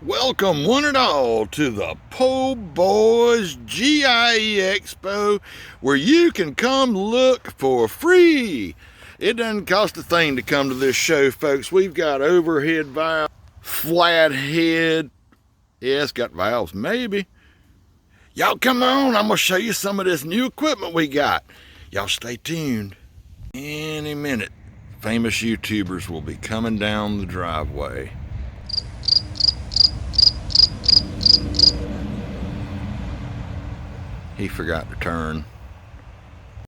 Welcome one and all to the Pbgie Gie Expo, where you can come look for free. It doesn't cost a thing to come to this show, folks. We've got overhead valves, flat head. Yeah, it's got valves, maybe. Y'all come on, I'm gonna show you some of this new equipment we got. Y'all stay tuned. Any minute, famous YouTubers will be coming down the driveway. He forgot to turn.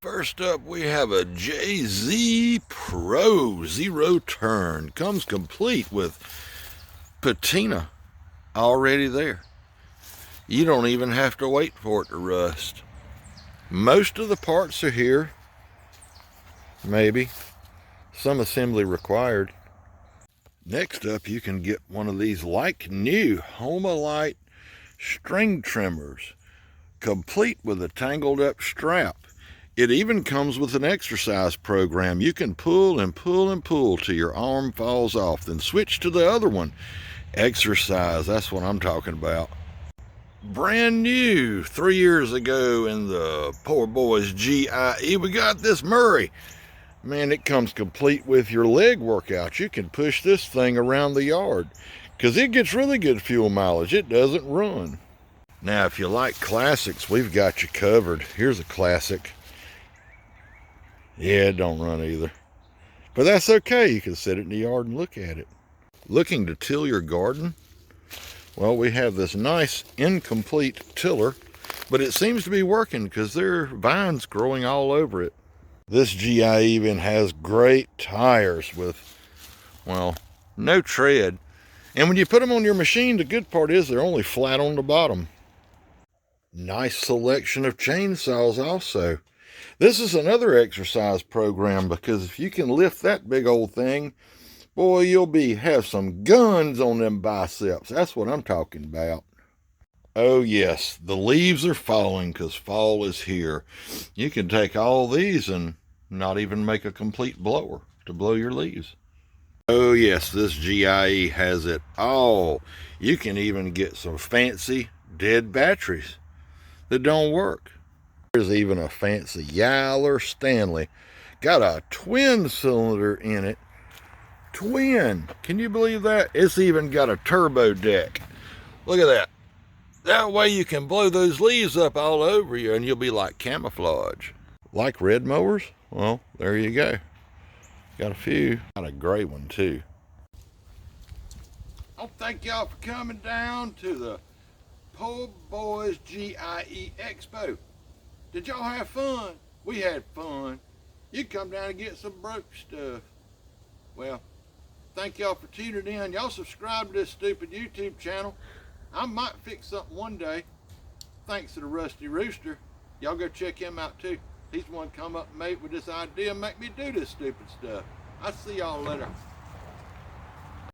First up, we have a Gie Pro zero turn. Comes complete with patina already there. You don't even have to wait for it to rust. Most of the parts are here. Maybe. Some assembly required. Next up, you can get one of these like new homalite string trimmers, complete with a tangled up strap. It even comes with an exercise program. You can pull and pull and pull till your arm falls off, then switch to the other one. Exercise, that's what I'm talking about. Brand new 3 years ago in the poor boys GIE, we got this Murray. Man, it comes complete with your leg workout. You can push this thing around the yard because it gets really good fuel mileage. It doesn't run. Now, if you like classics, we've got you covered. Here's a classic. Yeah, it don't run either. But that's okay. You can sit it in the yard and look at it. Looking to till your garden? Well, we have this nice incomplete tiller, but it seems to be working because there are vines growing all over it. This GI even has great tires with, well, no tread. And when you put them on your machine, the good part is they're only flat on the bottom. Nice selection of chainsaws also. This is another exercise program because if you can lift that big old thing, boy, you'll have some guns on them biceps. That's what I'm talking about. Oh yes, the leaves are falling because fall is here. You can take all these and not even make a complete blower to blow your leaves. Oh yes, this GIE has it all. You can even get some fancy dead batteries that don't work. There's even a fancy Yaller Stanley. Got a twin cylinder in it. Twin. Can you believe that? It's even got a turbo deck. Look at that. That way you can blow those leaves up all over you and you'll be like camouflage. Like red mowers? Well, there you go. Got a few. Got a gray one too. I thank y'all for coming down to the Pbgie GIE Expo. Did y'all have fun? We had fun. You come down and get some broke stuff. Well, thank y'all for tuning in. Y'all subscribe to this stupid YouTube channel. I might fix something one day. Thanks to the Rusty Rooster. Y'all go check him out too. He's the one come up and made with this idea and make me do this stupid stuff. I'll see y'all later.